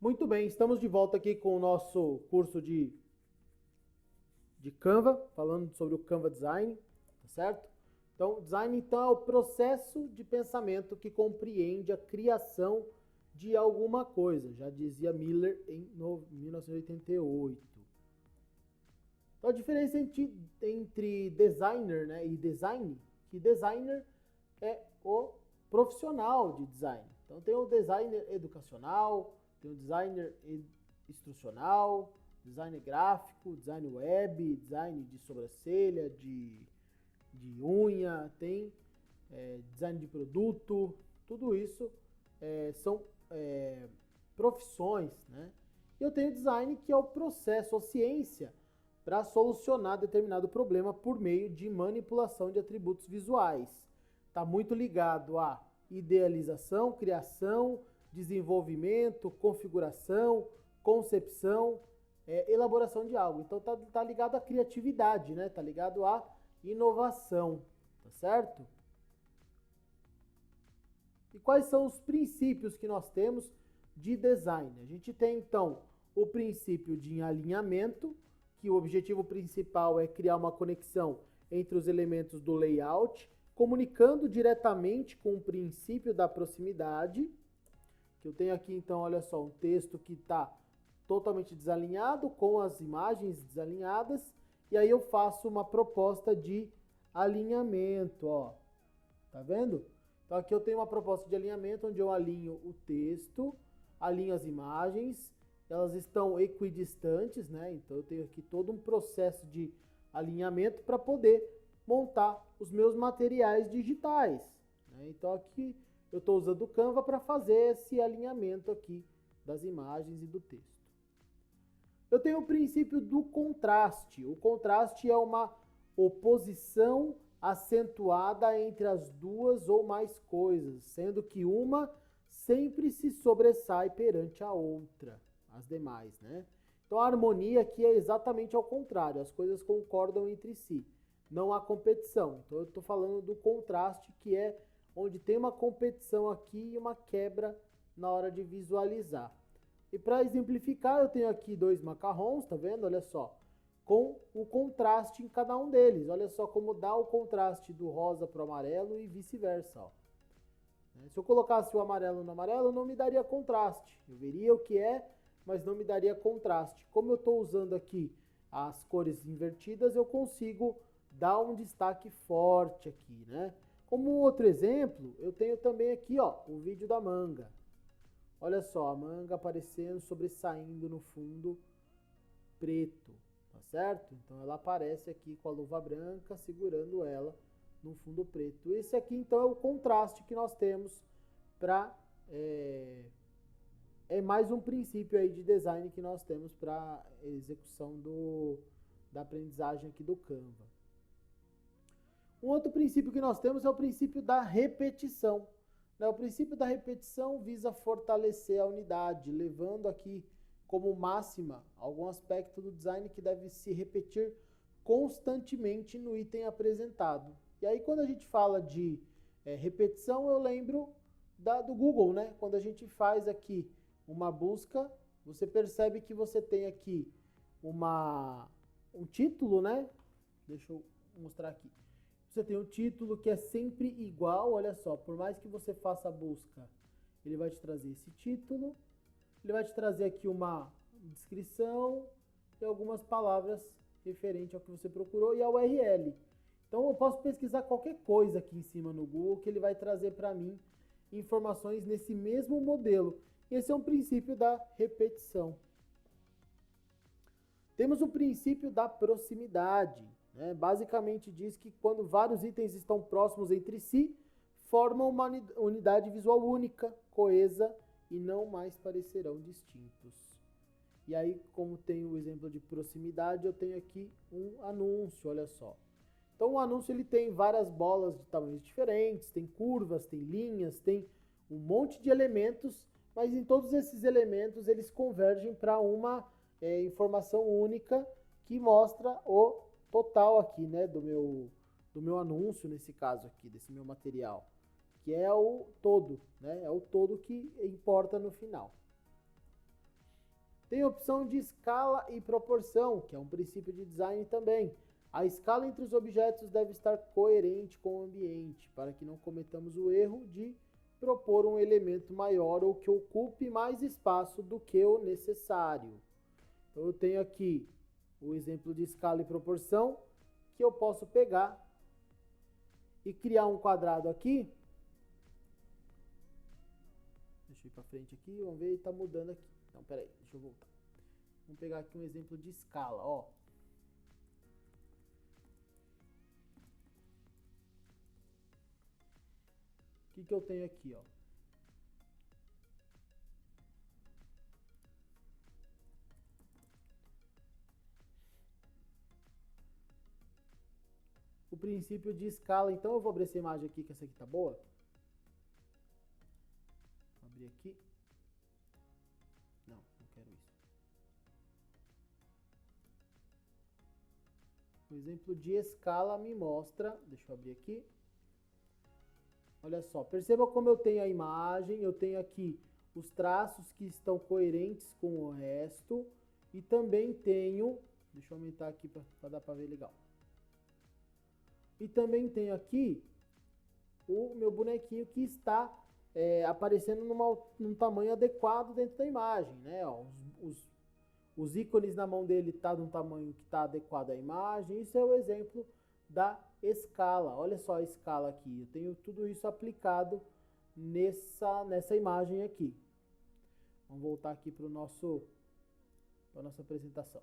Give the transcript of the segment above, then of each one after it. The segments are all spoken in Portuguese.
Muito bem, estamos de volta aqui com o nosso curso de Canva, falando sobre o Canva Design, tá certo? Então, design então é o processo de pensamento que compreende a criação de alguma coisa, já dizia Miller em 1988. Então, a diferença entre designer, né, e design, que designer é o profissional de design. Então, tem o designer educacional, tem o designer instrucional, design gráfico, design web, design de sobrancelha, de unha, tem design de produto, tudo isso são profissões, né? E eu tenho design que é o processo, a ciência, para solucionar determinado problema por meio de manipulação de atributos visuais. Está muito ligado à idealização, criação, desenvolvimento, configuração, concepção, elaboração de algo. Então tá ligado à criatividade, né? Tá ligado à inovação, tá certo? E quais são os princípios que nós temos de design? A gente tem então o princípio de alinhamento, que o objetivo principal é criar uma conexão entre os elementos do layout, comunicando diretamente com o princípio da proximidade, que eu tenho aqui então, olha só, um texto que está totalmente desalinhado, com as imagens desalinhadas, e aí eu faço uma proposta de alinhamento, ó, tá vendo? Então aqui eu tenho uma proposta de alinhamento onde eu alinho o texto, alinho as imagens, elas estão equidistantes, né? Então eu tenho aqui todo um processo de alinhamento para poder montar os meus materiais digitais, né? Então aqui eu estou usando o Canva para fazer esse alinhamento aqui das imagens e do texto. Eu tenho o princípio do contraste. O contraste é uma oposição acentuada entre as duas ou mais coisas, sendo que uma sempre se sobressai perante a outra, as demais, né? Então a harmonia aqui é exatamente ao contrário, as coisas concordam entre si, não há competição. Então eu estou falando do contraste, que é onde tem uma competição aqui e uma quebra na hora de visualizar. E para exemplificar, eu tenho aqui dois macarrons, tá vendo? Olha só, com o contraste em cada um deles. Olha só como dá o contraste do rosa para o amarelo e vice-versa, ó. Se eu colocasse o amarelo no amarelo, não me daria contraste. Eu veria o que é, mas não me daria contraste. Como eu estou usando aqui as cores invertidas, eu consigo dar um destaque forte aqui, né? Como outro exemplo, eu tenho também aqui, ó, o vídeo da manga. Olha só, a manga aparecendo, sobressaindo no fundo preto, tá certo? Então ela aparece aqui com a luva branca, segurando ela no fundo preto. Esse aqui então é o contraste que nós temos para é mais um princípio aí de design que nós temos para execução da aprendizagem aqui do Canva. Um outro princípio que nós temos é o princípio da repetição. O princípio da repetição visa fortalecer a unidade, levando aqui como máxima algum aspecto do design que deve se repetir constantemente no item apresentado. E aí quando a gente fala de repetição, eu lembro do Google, né? Quando a gente faz aqui uma busca, você percebe que você tem aqui um título, né? Deixa eu mostrar aqui. Você tem um título que é sempre igual, olha só, por mais que você faça a busca, ele vai te trazer esse título, ele vai te trazer aqui uma descrição e algumas palavras referente ao que você procurou e a URL. Então eu posso pesquisar qualquer coisa aqui em cima no Google que ele vai trazer para mim informações nesse mesmo modelo. Esse é um princípio da repetição. Temos o princípio da proximidade. Basicamente diz que quando vários itens estão próximos entre si, formam uma unidade visual única, coesa e não mais parecerão distintos. E aí, como tem o exemplo de proximidade, eu tenho aqui um anúncio, olha só. Então o anúncio ele tem várias bolas de tamanhos diferentes, tem curvas, tem linhas, tem um monte de elementos, mas em todos esses elementos eles convergem para uma informação única que mostra o total aqui, né, do meu anúncio, nesse caso aqui, desse meu material, que é o todo, né, é o todo que importa no final. Tem a opção de escala e proporção, que é um princípio de design também. A escala entre os objetos deve estar coerente com o ambiente, para que não cometamos o erro de propor um elemento maior ou que ocupe mais espaço do que o necessário. Então, eu tenho aqui o exemplo de escala e proporção, que eu posso pegar e criar um quadrado aqui. Deixa eu ir para frente aqui, vamos ver, está mudando aqui. Então, peraí, deixa eu voltar. Vamos pegar aqui um exemplo de escala, ó. O que eu tenho aqui, ó? O princípio de escala, então eu vou abrir essa imagem aqui, que essa aqui tá boa. Vou abrir aqui. Não quero isso. O exemplo de escala me mostra, deixa eu abrir aqui. Olha só, perceba como eu tenho a imagem, eu tenho aqui os traços que estão coerentes com o resto e também tenho, deixa eu aumentar aqui para dar para ver legal. E também tenho aqui o meu bonequinho que está aparecendo num tamanho adequado dentro da imagem, né? Ó, os ícones na mão dele tá num tamanho que está adequado à imagem. Isso é o exemplo da escala. Olha só a escala aqui. Eu tenho tudo isso aplicado nessa imagem aqui. Vamos voltar aqui para a nossa apresentação.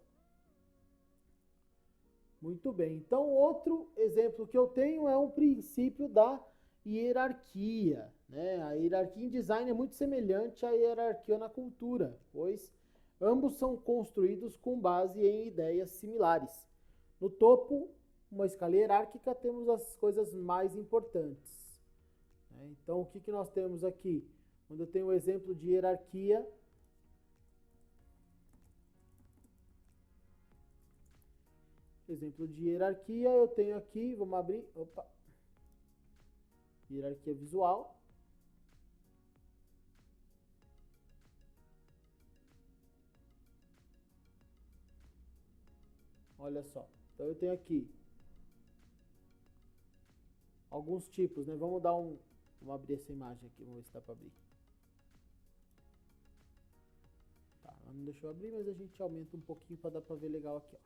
Muito bem. Então, outro exemplo que eu tenho é um princípio da hierarquia, né? A hierarquia em design é muito semelhante à hierarquia na cultura, pois ambos são construídos com base em ideias similares. No topo, uma escala hierárquica, temos as coisas mais importantes, né? Então, o que nós temos aqui? Quando eu tenho um exemplo de hierarquia, eu tenho aqui, vamos abrir, hierarquia visual. Olha só, então eu tenho aqui alguns tipos, né? Vamos abrir essa imagem aqui, vamos ver se dá para abrir. Tá, não deixou abrir, mas a gente aumenta um pouquinho para dar para ver legal aqui, ó.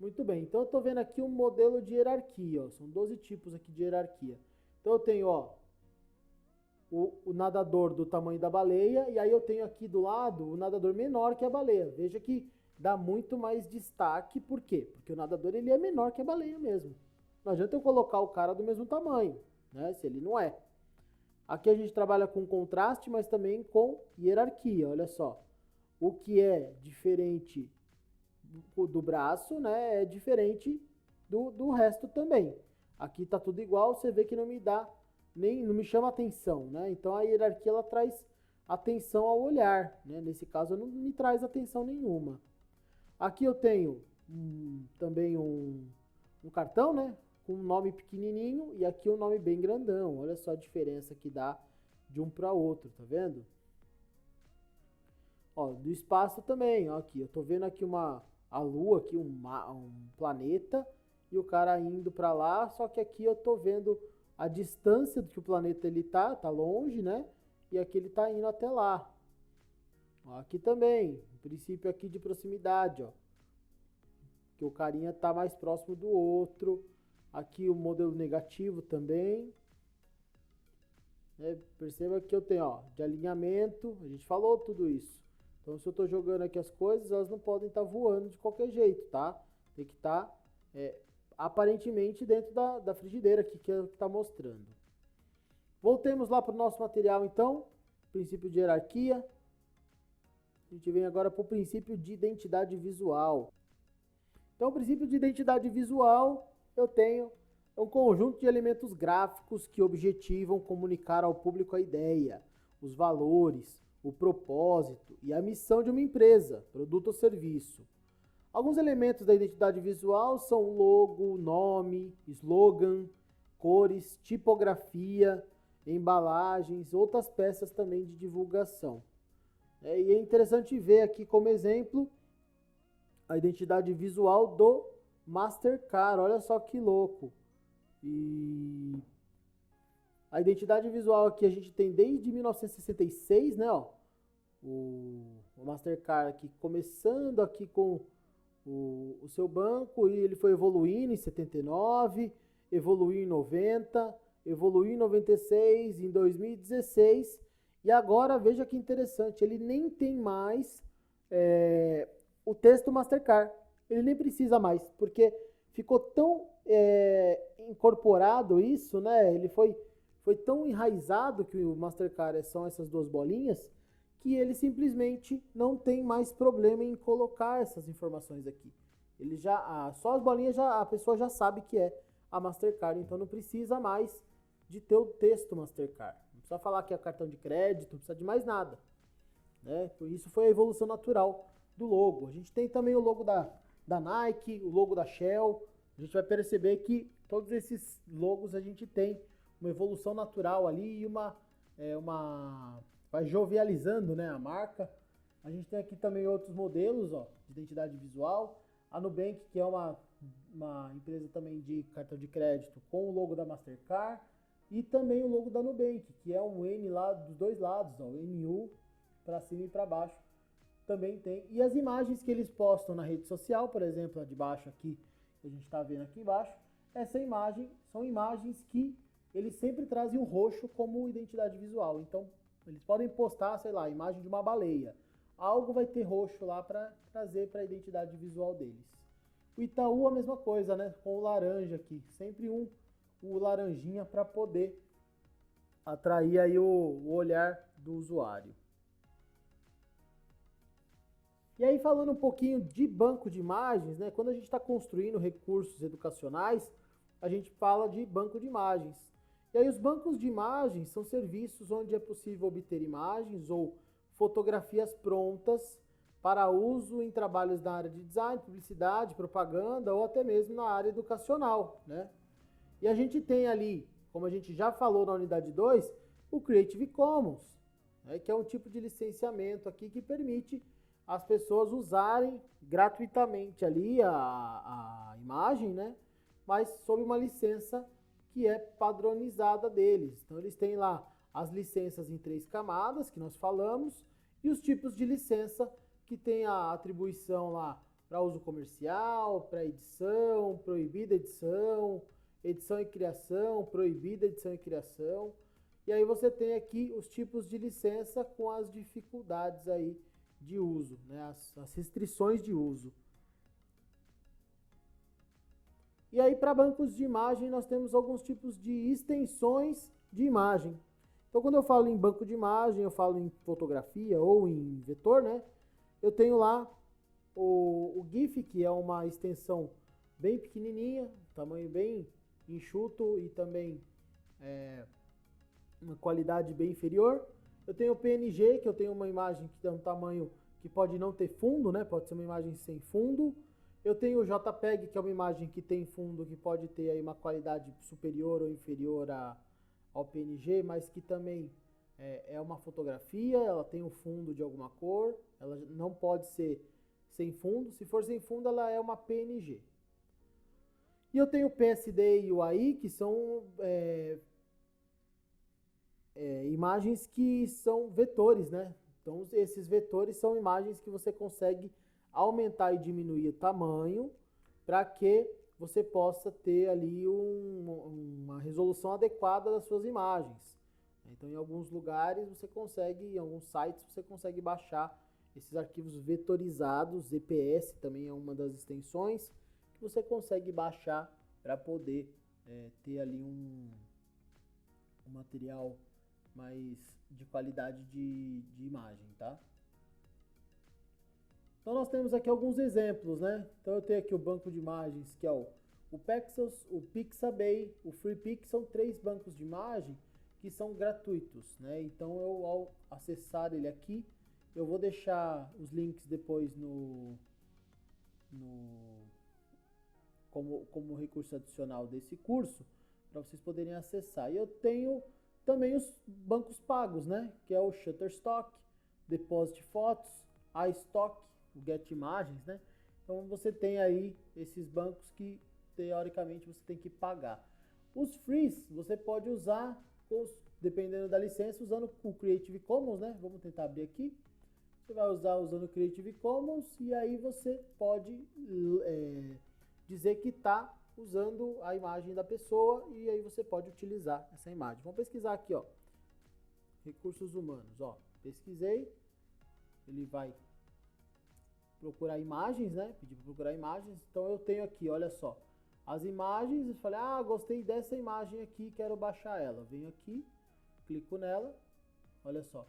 Muito bem, então eu estou vendo aqui um modelo de hierarquia, ó. São 12 tipos aqui de hierarquia. Então eu tenho, ó, o nadador do tamanho da baleia, e aí eu tenho aqui do lado o nadador menor que a baleia. Veja que dá muito mais destaque, por quê? Porque o nadador ele é menor que a baleia mesmo. Não adianta eu colocar o cara do mesmo tamanho, né? Se ele não é. Aqui a gente trabalha com contraste, mas também com hierarquia, olha só. O que é diferente do braço, né, é diferente do resto também. Aqui tá tudo igual, você vê que não me chama atenção, né? Então a hierarquia ela traz atenção ao olhar, né? Nesse caso não me traz atenção nenhuma. Aqui eu tenho também um cartão, né, com um nome pequenininho e aqui um nome bem grandão. Olha só a diferença que dá de um para outro, tá vendo? Ó, do espaço também, ó, aqui eu tô vendo aqui a Lua, aqui um planeta, e o cara indo para lá, só que aqui eu tô vendo a distância do que o planeta ele tá longe, né? E aqui ele tá indo até lá. Ó, aqui também, o princípio aqui de proximidade, ó. Que o carinha tá mais próximo do outro. Aqui o modelo negativo também. Perceba que eu tenho, ó, de alinhamento, a gente falou tudo isso. Então, se eu estou jogando aqui as coisas, elas não podem estar voando de qualquer jeito, tá? Tem que estar aparentemente dentro da frigideira aqui que está mostrando. Voltemos lá para o nosso material, então. Princípio de hierarquia. A gente vem agora para o princípio de identidade visual. Então, o princípio de identidade visual, eu tenho um conjunto de elementos gráficos que objetivam comunicar ao público a ideia, os valores, o propósito e a missão de uma empresa, produto ou serviço. Alguns elementos da identidade visual são logo, nome, slogan, cores, tipografia, embalagens, outras peças também de divulgação. E é interessante ver aqui como exemplo a identidade visual do Mastercard. Olha só que louco. E a identidade visual aqui a gente tem desde 1966, né? Ó, o Mastercard aqui começando aqui com o seu banco, e ele foi evoluindo em 79, evoluiu em 90, evoluiu em 96, em 2016, e agora veja que interessante, ele nem tem mais o texto Mastercard, ele nem precisa mais, porque ficou tão incorporado isso, né? Ele foi tão enraizado que o Mastercard são essas duas bolinhas, que ele simplesmente não tem mais problema em colocar essas informações aqui. Ele já, só as bolinhas a pessoa já sabe que é a Mastercard, então não precisa mais de ter o texto Mastercard. Não precisa falar que é cartão de crédito, não precisa de mais nada. Né? Por isso foi a evolução natural do logo. A gente tem também o logo da Nike, o logo da Shell. A gente vai perceber que todos esses logos a gente tem uma evolução natural ali e vai jovializando, né, a marca. A gente tem aqui também outros modelos, ó, de identidade visual. A Nubank, que é uma empresa também de cartão de crédito com o logo da Mastercard. E também o logo da Nubank, que é um N lá dos dois lados, ó, o NU para cima e para baixo. Também tem. E as imagens que eles postam na rede social, por exemplo, a de baixo aqui, que a gente está vendo aqui embaixo, essa imagem são imagens que eles sempre trazem o roxo como identidade visual. Então, eles podem postar, sei lá, a imagem de uma baleia. Algo vai ter roxo lá para trazer para a identidade visual deles. O Itaú a mesma coisa, né? Com o laranja aqui. Sempre o laranjinha para poder atrair aí o olhar do usuário. E aí, falando um pouquinho de banco de imagens, né? Quando a gente está construindo recursos educacionais, a gente fala de banco de imagens. E aí, os bancos de imagens são serviços onde é possível obter imagens ou fotografias prontas para uso em trabalhos na área de design, publicidade, propaganda ou até mesmo na área educacional, né? E a gente tem ali, como a gente já falou na unidade 2, o Creative Commons, né? Que é um tipo de licenciamento aqui que permite as pessoas usarem gratuitamente ali a imagem, né? Mas sob uma licença que é padronizada deles. Então eles têm lá as licenças em 3 camadas, que nós falamos, e os tipos de licença que tem a atribuição lá para uso comercial, para edição, proibida edição, edição e criação, proibida edição e criação. E aí você tem aqui os tipos de licença com as dificuldades aí de uso, né? As restrições de uso. E aí, para bancos de imagem, nós temos alguns tipos de extensões de imagem. Então, quando eu falo em banco de imagem, eu falo em fotografia ou em vetor, né? Eu tenho lá o GIF, que é uma extensão bem pequenininha, tamanho bem enxuto e também uma qualidade bem inferior. Eu tenho o PNG, que eu tenho uma imagem que tem um tamanho que pode não ter fundo, né? Pode ser uma imagem sem fundo. Eu tenho o JPEG, que é uma imagem que tem fundo, que pode ter aí uma qualidade superior ou inferior ao PNG, mas que também é uma fotografia, ela tem um fundo de alguma cor, ela não pode ser sem fundo. Se for sem fundo, ela é uma PNG. E eu tenho o PSD e o AI, que são imagens que são vetores, né? Então, esses vetores são imagens que você consegue aumentar e diminuir o tamanho para que você possa ter ali uma resolução adequada das suas imagens. Então, em alguns lugares você consegue, em alguns sites você consegue baixar esses arquivos vetorizados, EPS também é uma das extensões que você consegue baixar para poder ter ali um material mais de qualidade de imagem, tá? Então nós temos aqui alguns exemplos, né? Então eu tenho aqui o banco de imagens, que é o Pexels, o Pixabay, o FreePix, são 3 bancos de imagem que são gratuitos, né? Então eu, ao acessar ele aqui, eu vou deixar os links depois como recurso adicional desse curso, para vocês poderem acessar. E eu tenho também os bancos pagos, né? Que é o Shutterstock, Deposit Fotos, iStock, o Get Imagens, né? Então você tem aí esses bancos que teoricamente você tem que pagar. Os frees você pode usar, dependendo da licença, usando o Creative Commons, né? Vamos tentar abrir aqui. Você vai usar usando o Creative Commons e aí você pode dizer que está usando a imagem da pessoa e aí você pode utilizar essa imagem. Vamos pesquisar aqui, ó. Recursos humanos, ó. Pesquisei. Ele vai procurar imagens, né? Pedir para procurar imagens. Então eu tenho aqui, olha só, as imagens. Eu falei, gostei dessa imagem aqui, quero baixar ela. Venho aqui, clico nela. Olha só.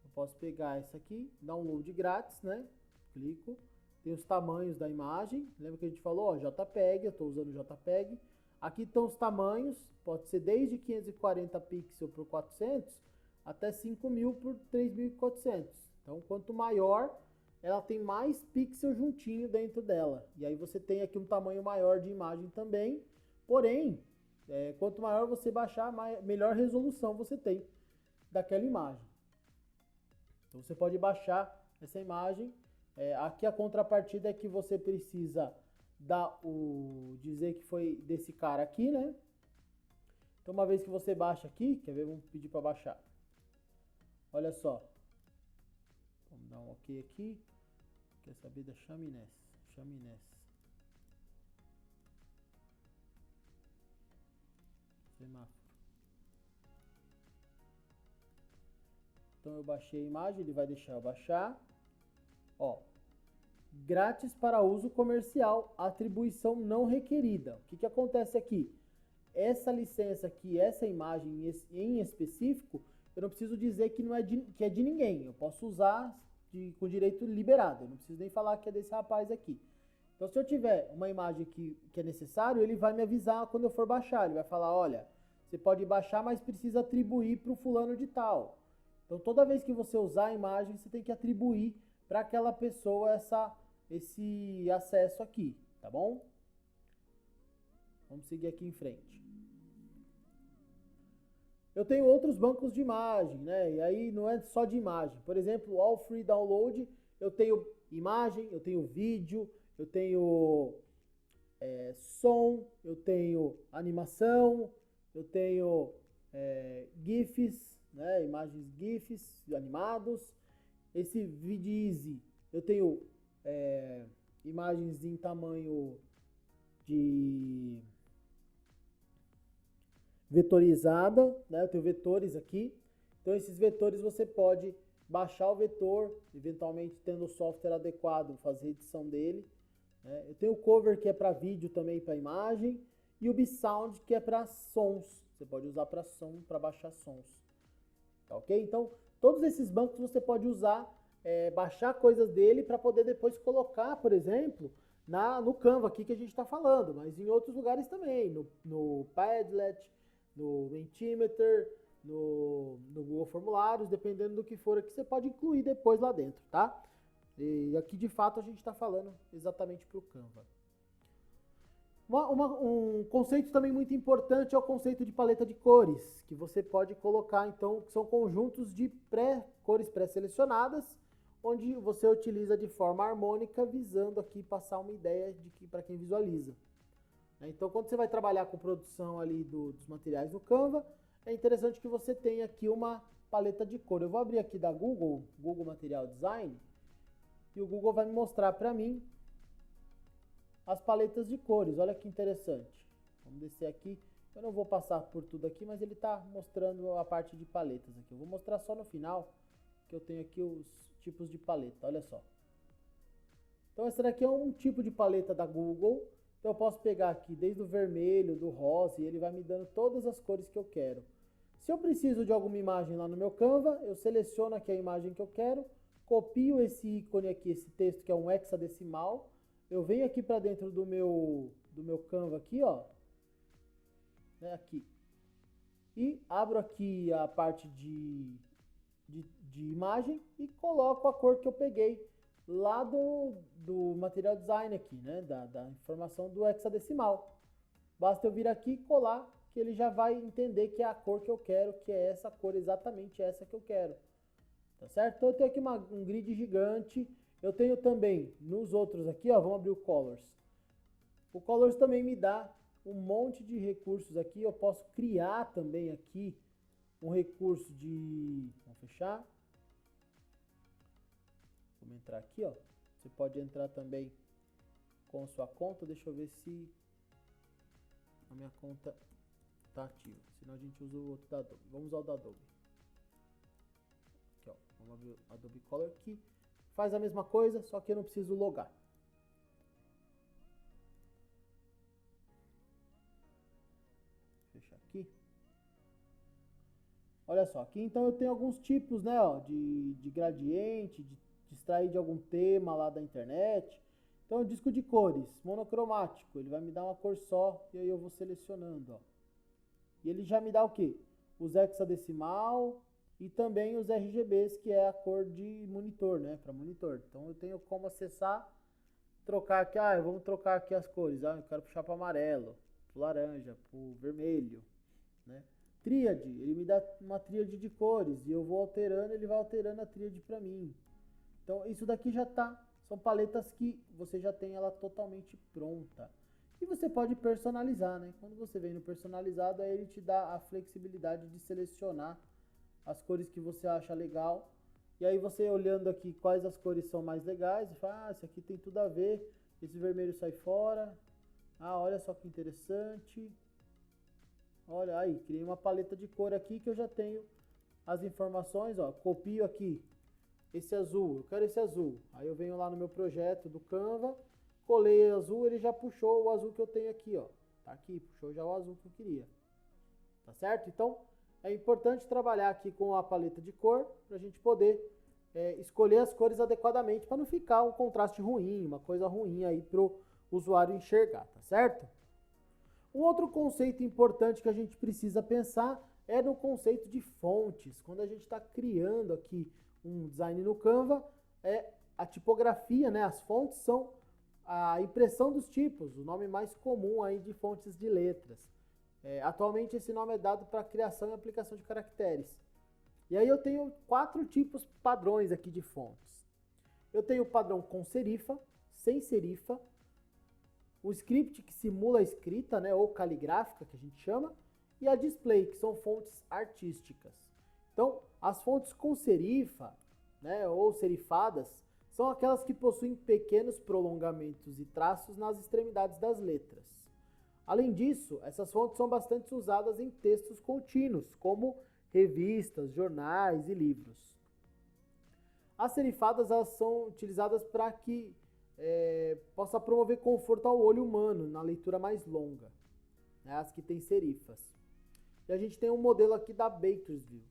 Eu posso pegar essa aqui, download grátis, né? Clico. Tem os tamanhos da imagem. Lembra que a gente falou, ó, JPEG, eu estou usando JPEG. Aqui estão os tamanhos, pode ser desde 540 pixels por 400 até 5.000 por 3.400. Então, quanto maior, ela tem mais pixels juntinho dentro dela. E aí você tem aqui um tamanho maior de imagem também. Porém, quanto maior você baixar, melhor resolução você tem daquela imagem. Então você pode baixar essa imagem. Aqui a contrapartida é que você precisa dizer que foi desse cara aqui, né? Então uma vez que você baixa aqui, quer ver? Vamos pedir para baixar. Olha só. Vamos dar um OK aqui. Quer saber da Chaminés? Semáforo. Então eu baixei a imagem, ele vai deixar eu baixar. Ó, grátis para uso comercial, atribuição não requerida. O que acontece aqui? Essa licença aqui, essa imagem em específico, eu não preciso dizer que que é de ninguém. Eu posso usar com direito liberado. Eu não preciso nem falar que é desse rapaz aqui. Então, se eu tiver uma imagem que é necessário, ele vai me avisar quando eu for baixar. Ele vai falar, olha, você pode baixar, mas precisa atribuir para o fulano de tal. Então, toda vez que você usar a imagem, você tem que atribuir para aquela pessoa esse acesso aqui, tá bom? Vamos seguir aqui em frente. Eu tenho outros bancos de imagem, né? E aí não é só de imagem. Por exemplo, All Free Download, eu tenho imagem, eu tenho vídeo, eu tenho som, eu tenho animação, eu tenho GIFs, né? Imagens GIFs animados. Esse Vidize, eu tenho imagens em tamanho de vetorizada, né? Eu tenho vetores aqui. Então esses vetores você pode baixar o vetor, eventualmente tendo o software adequado, fazer edição dele. Né? Eu tenho o Cover, que é para vídeo também, para imagem, e o Bsound, que é para sons. Você pode usar para som, para baixar sons. Tá ok? Então todos esses bancos você pode usar, baixar coisas dele para poder depois colocar, por exemplo, no Canva aqui que a gente está falando, mas em outros lugares também, no Padlet, no Mentimeter, no Google Formulários, dependendo do que for aqui, você pode incluir depois lá dentro, tá? E aqui de fato a gente está falando exatamente para o Canva. Um conceito também muito importante é o conceito de paleta de cores, que você pode colocar, então, que são conjuntos de cores pré-selecionadas, onde você utiliza de forma harmônica, visando aqui passar uma ideia para quem visualiza. Então, quando você vai trabalhar com produção ali dos materiais no Canva, é interessante que você tenha aqui uma paleta de cor. Eu vou abrir aqui da Google Material Design, e o Google vai me mostrar para mim as paletas de cores. Olha que interessante. Vamos descer aqui. Eu não vou passar por tudo aqui, mas ele está mostrando a parte de paletas aqui. Eu vou mostrar só no final, que eu tenho aqui os tipos de paleta. Olha só. Então, essa daqui é um tipo de paleta da Google. Então eu posso pegar aqui desde o vermelho, do rosa, e ele vai me dando todas as cores que eu quero. Se eu preciso de alguma imagem lá no meu Canva, eu seleciono aqui a imagem que eu quero, copio esse ícone aqui, esse texto que é um hexadecimal, eu venho aqui para dentro do meu Canva aqui, ó, né, aqui, e abro aqui a parte de imagem e coloco a cor que eu peguei lá do Material Design aqui, né, da informação do hexadecimal. Basta eu vir aqui e colar, que ele já vai entender que é a cor que eu quero, que é essa cor, exatamente essa que eu quero. Tá certo? Então eu tenho aqui um grid gigante. Eu tenho também nos outros aqui, ó, vamos abrir o Colors. O Colors também me dá um monte de recursos aqui. Eu posso criar também aqui um recurso de... Vamos fechar. Vamos entrar aqui, ó. Você pode entrar também com a sua conta. Deixa eu ver se a minha conta está ativa. Senão a gente usa o outro da Adobe. Vamos usar o da Adobe. Aqui, ó. Vamos abrir o Adobe Color aqui. Faz a mesma coisa, só que eu não preciso logar. Fechar aqui. Olha só, aqui então eu tenho alguns tipos, né, ó, de gradiente, de extrair de algum tema lá da internet. Então, disco de cores, monocromático, ele vai me dar uma cor só e aí eu vou selecionando, ó. E ele já me dá o quê? Os hexadecimal e também os RGBs, que é a cor de monitor, né, para monitor. Então, eu tenho como acessar, trocar aqui, vamos trocar aqui as cores, eu quero puxar para amarelo, para laranja, para vermelho, né. Tríade, ele me dá uma tríade de cores e eu vou alterando, ele vai alterando a tríade para mim. Então, isso daqui já tá, são paletas que você já tem ela totalmente pronta. E você pode personalizar, né? Quando você vem no personalizado, aí ele te dá a flexibilidade de selecionar as cores que você acha legal. E aí você olhando aqui quais as cores são mais legais, você fala, esse aqui tem tudo a ver, esse vermelho sai fora. Olha só que interessante. Olha aí, criei uma paleta de cor aqui que eu já tenho as informações, ó, copio aqui esse azul, eu quero esse azul. Aí eu venho lá no meu projeto do Canva, colei azul, ele já puxou o azul que eu tenho aqui, ó. Tá aqui, puxou já o azul que eu queria. Tá certo? Então, é importante trabalhar aqui com a paleta de cor para a gente poder escolher as cores adequadamente para não ficar um contraste ruim, uma coisa ruim aí pro usuário enxergar, tá certo? Um outro conceito importante que a gente precisa pensar é no conceito de fontes. Quando a gente está criando aqui um design no Canva, a tipografia, né? As fontes são a impressão dos tipos, o nome mais comum aí de fontes de letras. Atualmente esse nome é dado para criação e aplicação de caracteres. E aí eu tenho 4 tipos padrões aqui de fontes. Eu tenho o padrão com serifa, sem serifa, o script que simula a escrita, né, ou caligráfica, que a gente chama, e a display, que são fontes artísticas. Então, as fontes com serifa, né, ou serifadas, são aquelas que possuem pequenos prolongamentos e traços nas extremidades das letras. Além disso, essas fontes são bastante usadas em textos contínuos, como revistas, jornais e livros. As serifadas elas são utilizadas para que possa promover conforto ao olho humano na leitura mais longa, né, as que têm serifas. E a gente tem um modelo aqui da Bakersfield,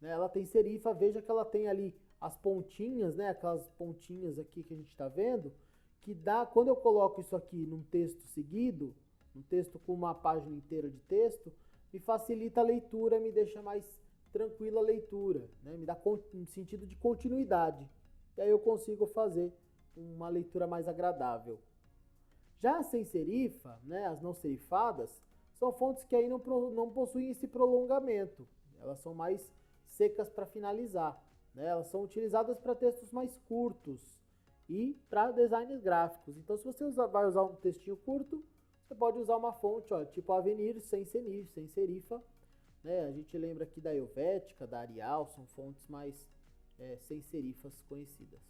né, ela tem serifa, veja que ela tem ali as pontinhas, né, aquelas pontinhas aqui que a gente está vendo, que dá, quando eu coloco isso aqui num texto seguido, um texto com uma página inteira de texto, me facilita a leitura, me deixa mais tranquila a leitura, né, me dá um sentido de continuidade, e aí eu consigo fazer uma leitura mais agradável. Já as sem serifa, né, as não serifadas, são fontes que aí não possuem esse prolongamento. Elas são mais secas para finalizar, né? Elas são utilizadas para textos mais curtos e para designs gráficos. Então, se você vai usar um textinho curto, você pode usar uma fonte, ó, tipo Avenir, sem serifa. Né? A gente lembra aqui da Helvética, da Arial, são fontes mais sem serifas conhecidas.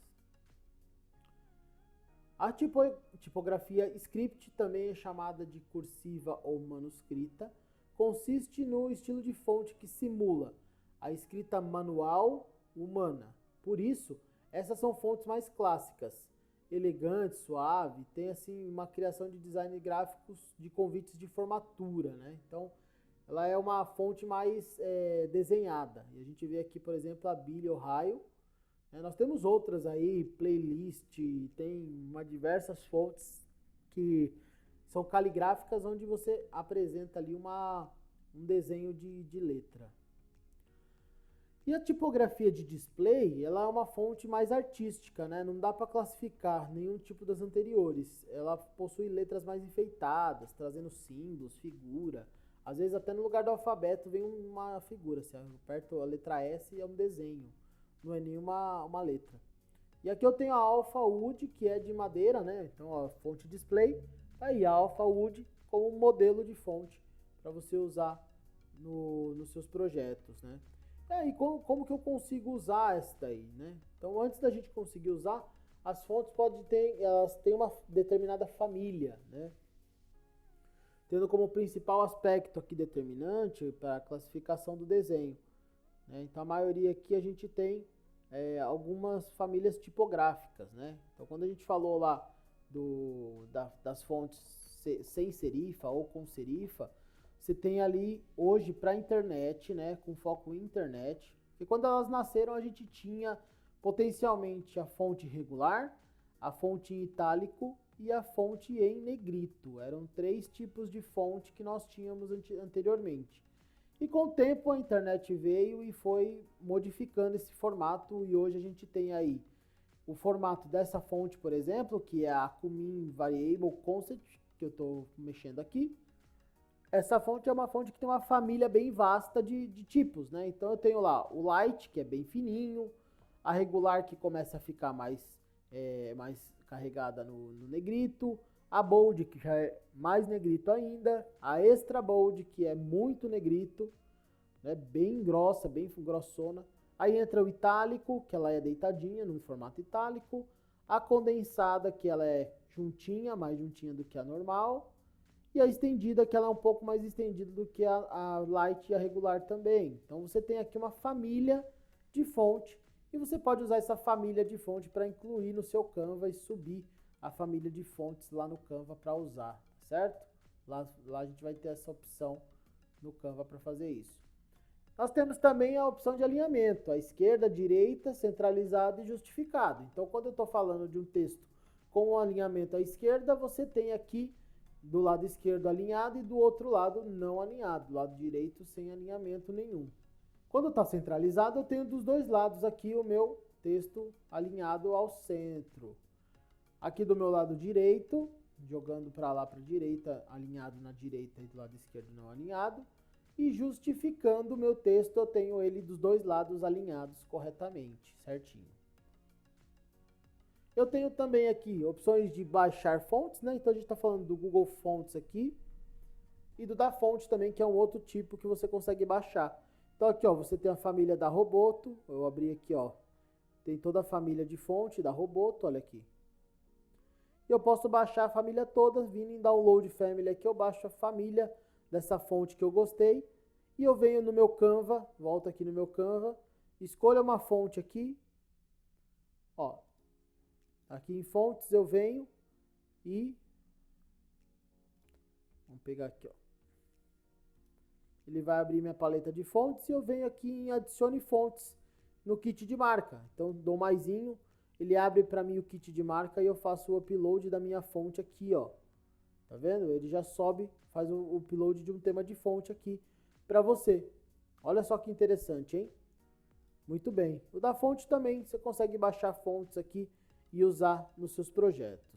A tipografia script, também é chamada de cursiva ou manuscrita, consiste no estilo de fonte que simula a escrita manual humana. Por isso, essas são fontes mais clássicas, elegantes, suave, tem assim uma criação de design gráficos de convites de formatura, né? Então, ela é uma fonte mais desenhada. E a gente vê aqui, por exemplo, a Billy Ohio. Nós temos outras aí, playlist, tem diversas fontes que são caligráficas, onde você apresenta ali um desenho de letra. E a tipografia de display, ela é uma fonte mais artística, né? Não dá para classificar nenhum tipo das anteriores. Ela possui letras mais enfeitadas, trazendo símbolos, figura. Às vezes até no lugar do alfabeto vem uma figura. Você aperta a letra S e é um desenho. não é nenhuma uma letra. E aqui eu tenho a Alpha Wood, que é de madeira, né? Então, ó, fonte display, tá aí a Alpha Wood como modelo de fonte para você usar nos seus projetos, né? E aí, como que eu consigo usar essa daí, né? Então, antes da gente conseguir usar, as fontes elas têm uma determinada família, né? Tendo como principal aspecto aqui determinante para a classificação do desenho, né? Então, a maioria aqui a gente tem algumas famílias tipográficas, né? Então, quando a gente falou lá das fontes sem serifa ou com serifa, você tem ali hoje para a internet, né? Com foco em internet. E quando elas nasceram, a gente tinha potencialmente a fonte regular, a fonte em itálico e a fonte em negrito. Eram 3 tipos de fonte que nós tínhamos anteriormente. E com o tempo a internet veio e foi modificando esse formato e hoje a gente tem aí o formato dessa fonte, por exemplo, que é a Cumin Variable Concept, que eu estou mexendo aqui. Essa fonte é uma fonte que tem uma família bem vasta de tipos, né? Então eu tenho lá o Light, que é bem fininho, a Regular, que começa a ficar mais carregada no negrito, a Bold, que já é mais negrito ainda, a Extra Bold, que é muito negrito, né, bem grossa, bem grossona. Aí entra o itálico, que ela é deitadinha, no formato itálico, a condensada, que ela é juntinha, mais juntinha do que a normal, e a estendida, que ela é um pouco mais estendida do que a light e a regular também. Então você tem aqui uma família de fonte, e você pode usar essa família de fonte para incluir no seu Canva e subir a família de fontes lá no Canva para usar, certo? Lá a gente vai ter essa opção no Canva para fazer isso. Nós temos também a opção de alinhamento, a esquerda, a direita, centralizado e justificado. Então, quando eu estou falando de um texto com um alinhamento à esquerda, você tem aqui do lado esquerdo alinhado e do outro lado não alinhado, do lado direito sem alinhamento nenhum. Quando está centralizado, eu tenho dos dois lados aqui o meu texto alinhado ao centro. Aqui do meu lado direito, jogando para lá para a direita, alinhado na direita e do lado esquerdo não alinhado. E justificando o meu texto, eu tenho ele dos dois lados alinhados corretamente, certinho. Eu tenho também aqui opções de baixar fontes, né? Então a gente está falando do Google Fonts aqui. E do da fonte também, que é um outro tipo que você consegue baixar. Então aqui, ó, você tem a família da Roboto. Eu abri aqui, ó. Tem toda a família de fonte da Roboto, olha aqui. Eu posso baixar a família toda, vindo em Download Family aqui, eu baixo a família dessa fonte que eu gostei. E eu venho no meu Canva, volto aqui no meu Canva, escolho uma fonte aqui. Ó, aqui em fontes eu venho e... Vamos pegar aqui, ó. Ele vai abrir minha paleta de fontes e eu venho aqui em adicione fontes no kit de marca. Então dou maisinho, ele abre para mim o kit de marca e eu faço o upload da minha fonte aqui, ó. Tá vendo? Ele já sobe, faz o upload de um tema de fonte aqui para você. Olha só que interessante, hein? Muito bem. O da fonte também, você consegue baixar fontes aqui e usar nos seus projetos.